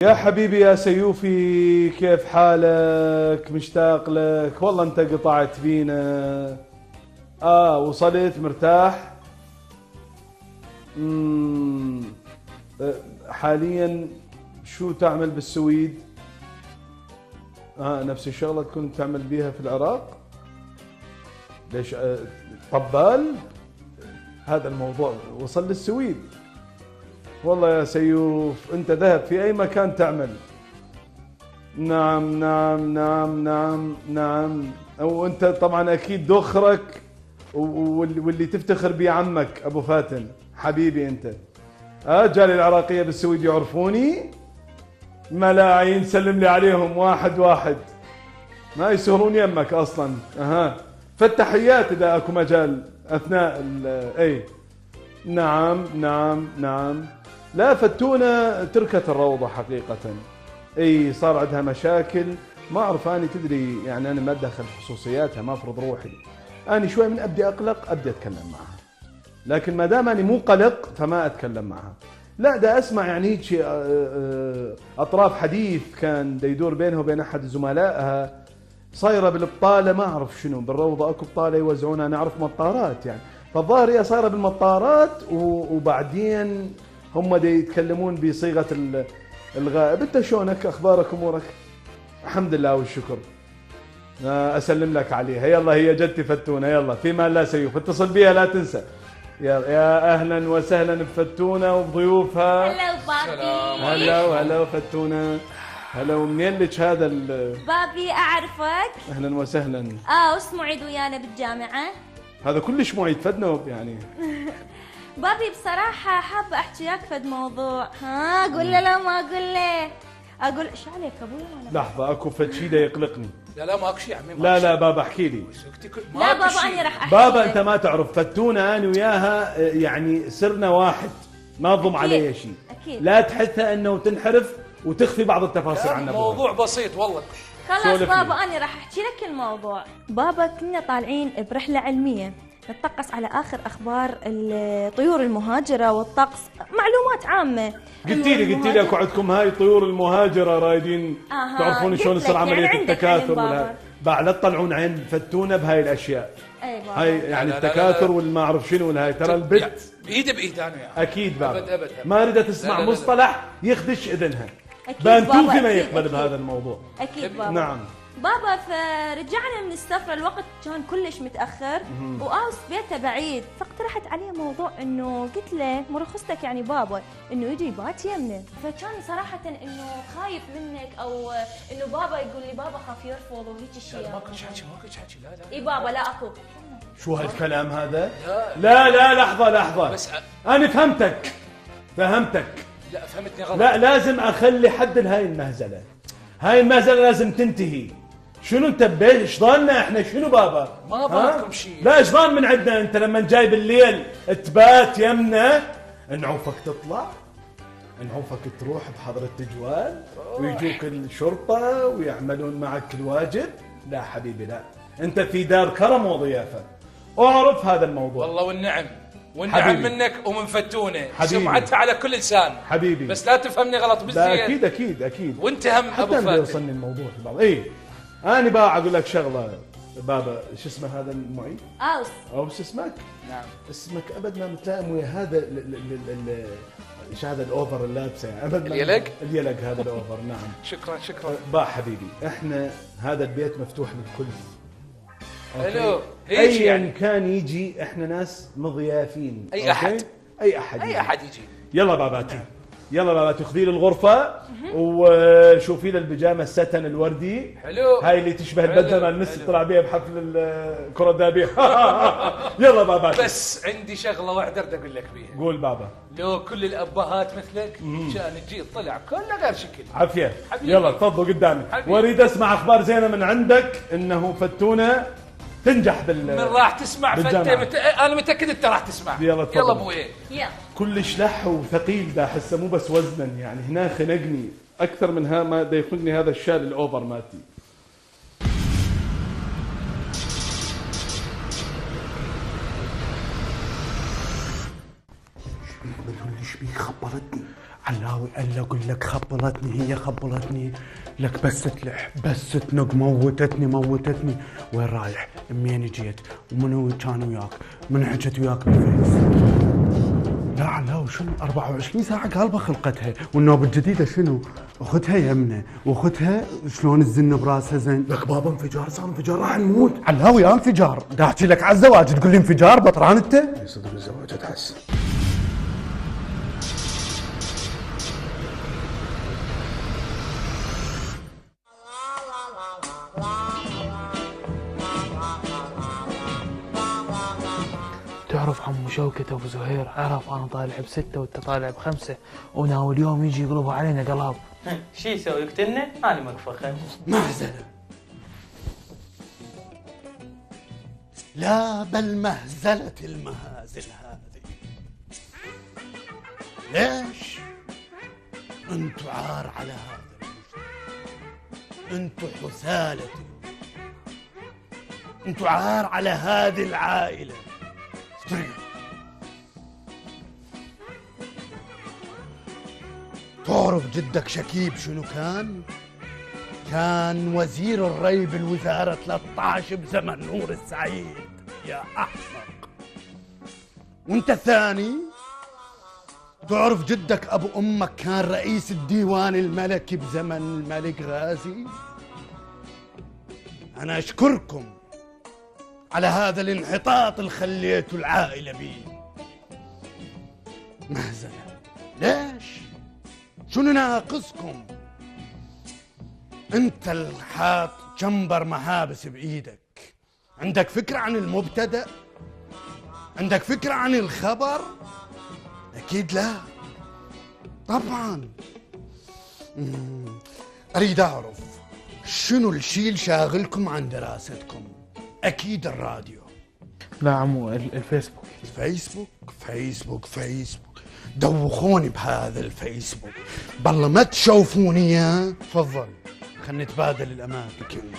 يا حبيبي يا سيوفي، كيف حالك؟ مشتاق لك والله، انت قطعت فينا. وصلت مرتاح. حاليا شو تعمل بالسويد؟ نفس الشغلة تكون تعمل بيها في العراق؟ ليش طبال؟ هذا الموضوع وصل للسويد. والله يا سيوف انت ذهب في اي مكان تعمل. نعم نعم نعم نعم نعم. وانت طبعا اكيد دخرك واللي تفتخر بيه عمك ابو فاتن حبيبي انت. جالي العراقية بالسويد يعرفوني ملاعين، سلم لي عليهم واحد واحد، ما يسهرون يمك اصلا. فالتحيات اذا اكو مجال اثناء اي. نعم نعم نعم. لا فتونة تركت الروضة حقيقة. اي صار عندها مشاكل، ما اعرف اني تدري يعني انا ما اتدخل في خصوصياتها، ما افرض روحي. اني شوي من ابدي اقلق ابدي اتكلم معها، لكن ما دام اني مو قلق فما اتكلم معها. لا دا اسمع يعني هيك اطراف حديث كان دا يدور بينها وبين احد زملائها، صايره بالبطاله ما اعرف شنو، بالروضه اكو بطاله يوزعونها، انا اعرف مطارات يعني، فالظاهر هي صايره بالمطارات وبعدين هم دي يتكلمون بصيغه الغائب. انت شلونك؟ اخبارك امورك؟ الحمد لله والشكر. اسلم لك عليها. يلا هي جدتي فتونه، يلا في مان لا سيوف، اتصل بيها لا تنسى. يا اهلا وسهلا بفتونه وبضيوفها. هلا بابي. هلا وهلا فتونه. هلا. ومنين لك هذا بابي اعرفك. اهلا وسهلا. وش معيد ويانا بالجامعه؟ هذا كلش معيد فدنوب يعني. بابي بصراحه حابه احكي وياك فد موضوع. قول له لا ما اقول له. اقول ايش عليك ابوي؟ لحظه اكو فد شيء يقلقني. لا ماكو شيء يا عمي. لا بابا احكي لي. لا بابا انا راح احكي. بابا انت ما تعرف فتونه انا وياها يعني صرنا واحد، ما تضم عليها شيء. اكيد لا تحثها انه تنحرف وتخفي بعض التفاصيل عن ابوها. موضوع بسيط والله. خلاص بابا انا راح احكي لك الموضوع. بابا كنا طالعين برحله علميه نتطقس على اخر اخبار الطيور المهاجره والطقس، معلومات عامه. قلتي لي اكو عندكم هاي الطيور المهاجره رايدين تعرفون شلون يصير عمليه يعني التكاثر ولا بعد لا تطلعون عين فتونه بهاي الاشياء. اي بابا. هاي يعني لا التكاثر والما اعرف شنو والهاي ترى البت بايد انا يعني. اكيد بابا. أبد. ما اريد تسمع مصطلح يخدش اذنها. اكيد بانتوفي ما يقبل بهذا الموضوع. اكيد بابا. نعم بابا. فرجعنا من السفرة، الوقت كان كلش متأخر وآوس بيته بعيد، فاقترحت عليه موضوع انه قلت له مرخصتك يعني بابا انه يجي يبات يمنا، فكان صراحة انه خايف منك او انه بابا يقول لي بابا خاف يرفض وهيك شيء. ماكو حكي لا. اي بابا لا اكو. شو هالكلام هذا؟ لا لحظة بس انا فهمتك. لا فهمتني غلط. لا لازم اخلي حد لهاي المهزلة. هاي المهزلة لازم تنتهي. شنو انت ايش ضالنا احنا شنو بابا؟ ما ضالكم شيء. لا ايش ضال من عندنا انت لما جاي بالليل تبات يمنا؟ نعوفك تطلع، نعوفك تروح بحضرة تجوال ويجوك الشرطة ويعملون معك الواجب. لا حبيبي لا، انت في دار كرم وضيافة، اعرف هذا الموضوع. والله والنعم منك ومن فتونه، سمعتها على كل لسان حبيبي، بس لا تفهمني غلط بالزين. لا اكيد وانت هم ابو فاتن حتى يوصلني الموضوع في بعض. انا بقى اقول لك شغله بابا، شو اسمه هذا المعيد؟ اوس اسمك؟ نعم. اسمك ابد ما متلائم ويا هذا ايش هذا الاوفر اللابسه يعني ابد اليلق هذا الاوفر. نعم شكرا با حبيبي، احنا هذا البيت مفتوح للكل. حلو. ايا يعني كان يجي، احنا ناس مضيافين. اي احد يجي. يلا باباتي خذي لي الغرفه وشوفي لي البيجامه الستن الوردي. حلو. هاي اللي تشبه البدله مال الناس طلع بيها بحفل الكره الذهبيه. يلا باباتي، بس عندي شغله واحده بدي اقول لك بيها. قول بابا. لو كل الابهات مثلك كان تجي طلع كله غير شكل. عافيه. يلا تفضلوا قدامي واريد اسمع اخبار زينه من عندك، انه فتونه تنجح من راح تسمع انا متاكد انت راح تسمع. يلا ابوي. كلش لح وثقيل دا احسه، مو بس وزنا يعني، هنا خنقني اكثر من ما دا يخنقني هذا الشال الاوفر مالتي. ايش بيه خبرتني علاوي قال لي اقول لك خبلتني، هي خبلتني لك بس تلح بس تنق، موتتني. وين رايح؟ منين جيت؟ ومنو كان وياك؟ من حكت وياك بالفيس؟ لا علاوي شنو 24 ساعة قلبه خلقتها، والنوبة الجديدة شنو؟ اختها يمنى، واختها شلون الزن براسها زين. لك بابا انفجار، صار انفجار راح نموت. علاوي يا انفجار، دا احكي لك على الزواج تقول لي انفجار؟ بطران انت؟ صدق الزواج تحس. تعرف عمو شوكت ابو زهير، عرف انا طالع ب6 وانت طالع ب5 وناوي اليوم يجي يقلبوا علينا قلاب. شي يسوي يقتلنا؟ انا مكفخه. مهزلة. لا بل مهزلة المهازل هذه. ليش؟ انتو عار على هذا المجتمع، انتو حثالتي، انتو عار على هذه العائلة. تعرف جدك شكيب شنو كان؟ كان وزير الري بالوزارة 13 بزمن نور السعيد يا أحمق. وانت الثاني تعرف جدك أبو أمك كان رئيس الديوان الملكي بزمن الملك غازي. أنا أشكركم على هذا الانحطاط اللي خليتوا العائلة بيه. مهزلة. ليش؟ شنو ناقصكم؟ انت الحاط جنبر محابس بايدك. عندك فكرة عن المبتدأ؟ عندك فكرة عن الخبر؟ اكيد لا. طبعا. اريد اعرف شنو الشيء اللي شاغلكم عن دراستكم؟ اكيد الراديو. لا عمو الفيسبوك. فيسبوك دوخوني بهذا الفيسبوك. بالله ما تشوفوني اياه. تفضل خلينا نتبادل الاماكن.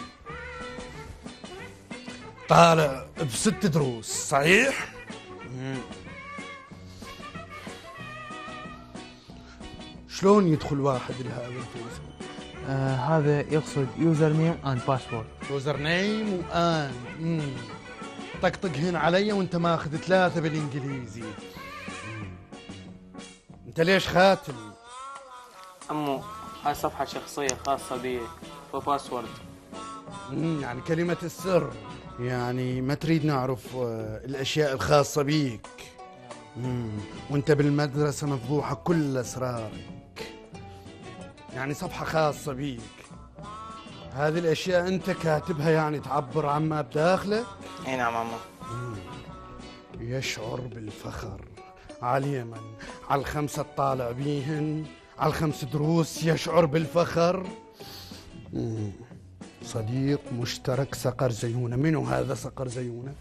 طالع ب6 دروس صحيح؟ شلون يدخل واحد لهذا الفيسبوك؟ هذا يقصد يوزر نيم اند باسورد. يوزر نيم وان. طقطق هنا علي وانت ماخذ 3 بالانجليزي. انت ليش خاتم؟ عمو هاي صفحة شخصية خاصة بي وباسورد. يعني كلمة السر، يعني ما تريد نعرف الأشياء الخاصة بيك. وانت بالمدرسة مفضوحة كل أسرارك، يعني صفحة خاصة بيك. هذه الأشياء أنت كاتبها يعني تعبر عما بداخلك؟ اي نعم عمو. يشعر بالفخر على اليمن، على 5 الطالع بيهن، على 5 دروس يشعر بالفخر. صديق مشترك صقر زيونة. منو هذا صقر زيونة؟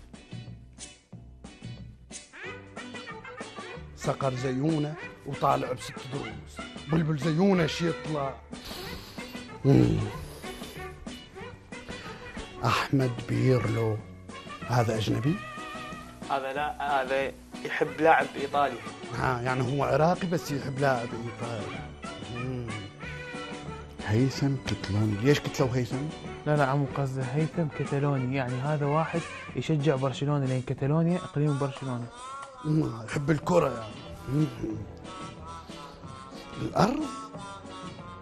صقر زيونة وطالع ب6 دروس. بلبل زيونة شي يطلع. أحمد بيرلو هذا أجنبي؟ هذا لا، هذا يحب لاعب إيطالي. يعني هو عراقي بس يحب لاعب إيطالي. هيثم كتلوني. ليش كتلو هيثم؟ لا عمو قصده هيثم كتالوني، يعني هذا واحد يشجع برشلونة لأن كتالونيا إقليم برشلونة. يحب الكرة يعني. الأرض؟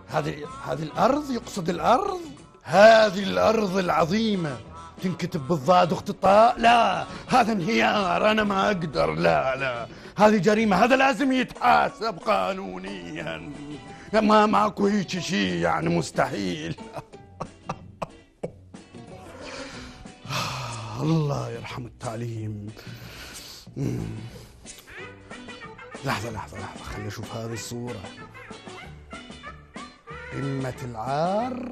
هذه الأرض، يقصد الأرض؟ هذه الأرض العظيمة تنكتب بالضاد واختطاء؟ لا، هذا انهيار، أنا ما أقدر. لا هذه جريمة، هذا لازم يتحاسب قانونيا. ما ماكو هيك شيء يعني مستحيل. الله يرحم التعليم. لحظة خليني أشوف هذه الصورة. قمة العار.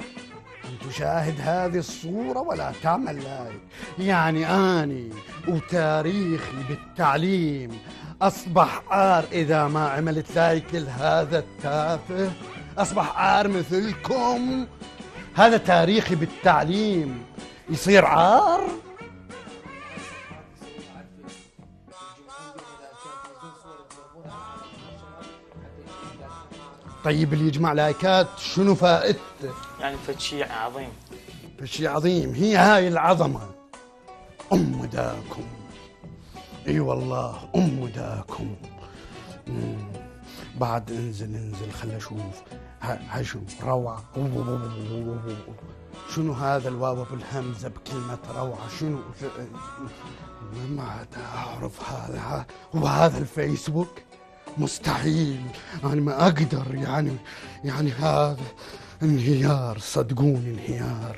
أن تشاهد هذه الصورة ولا تعمل لايك. يعني أني وتاريخي بالتعليم أصبح عار إذا ما عملت لايك لهذا التافه. أصبح عار مثلكم. هذا تاريخي بالتعليم يصير عار. طيب اللي يجمع لايكات شنو فائدته؟ يعني فد شيء عظيم. شيء عظيم. هي هاي العظمة. أم داكم. اي والله ام داكم. بعد انزل خل اشوف. هاي شو روعة. شنو هذا الواو بالهمزة بكلمة روعة؟ شنو ما اعرف هذا. وهذا الفيسبوك مستحيل، انا ما اقدر يعني هذا انهيار، صدقوني انهيار.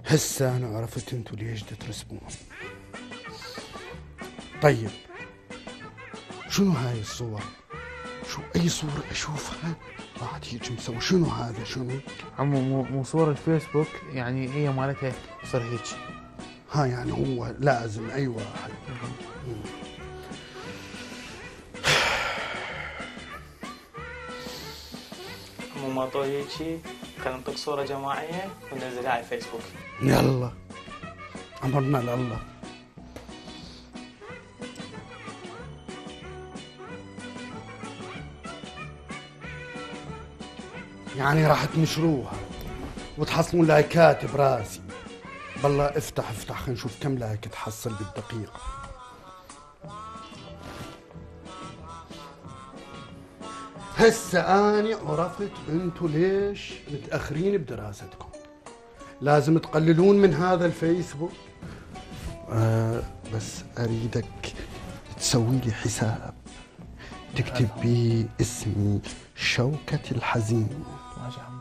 هسه انا عرفت انتوا ليش ترسمون. طيب شنو هاي الصور؟ شو اي صورة اشوفها واحد هيك مسوي؟ شنو هذا؟ شنو عمو مو صورة الفيسبوك، يعني هي مالتها تصير هيك. ها يعني هو لازم اي واحد. عمو ما طول هيجي خلينا نطق صورة جماعية وننزلها على الفيسبوك. يلا امرنا لله. يعني راح تنشروها وتحصلون لايكات براسي. بالله افتح خلينا نشوف كم لايك تحصل بالدقيقة. هسه اني عرفت انتوا ليش متأخرين بدراستكم. لازم تقللون من هذا الفيسبوك. بس اريدك تسوي لي حساب تكتب بيه اسمي شوكة الحزين. ماشي عمو.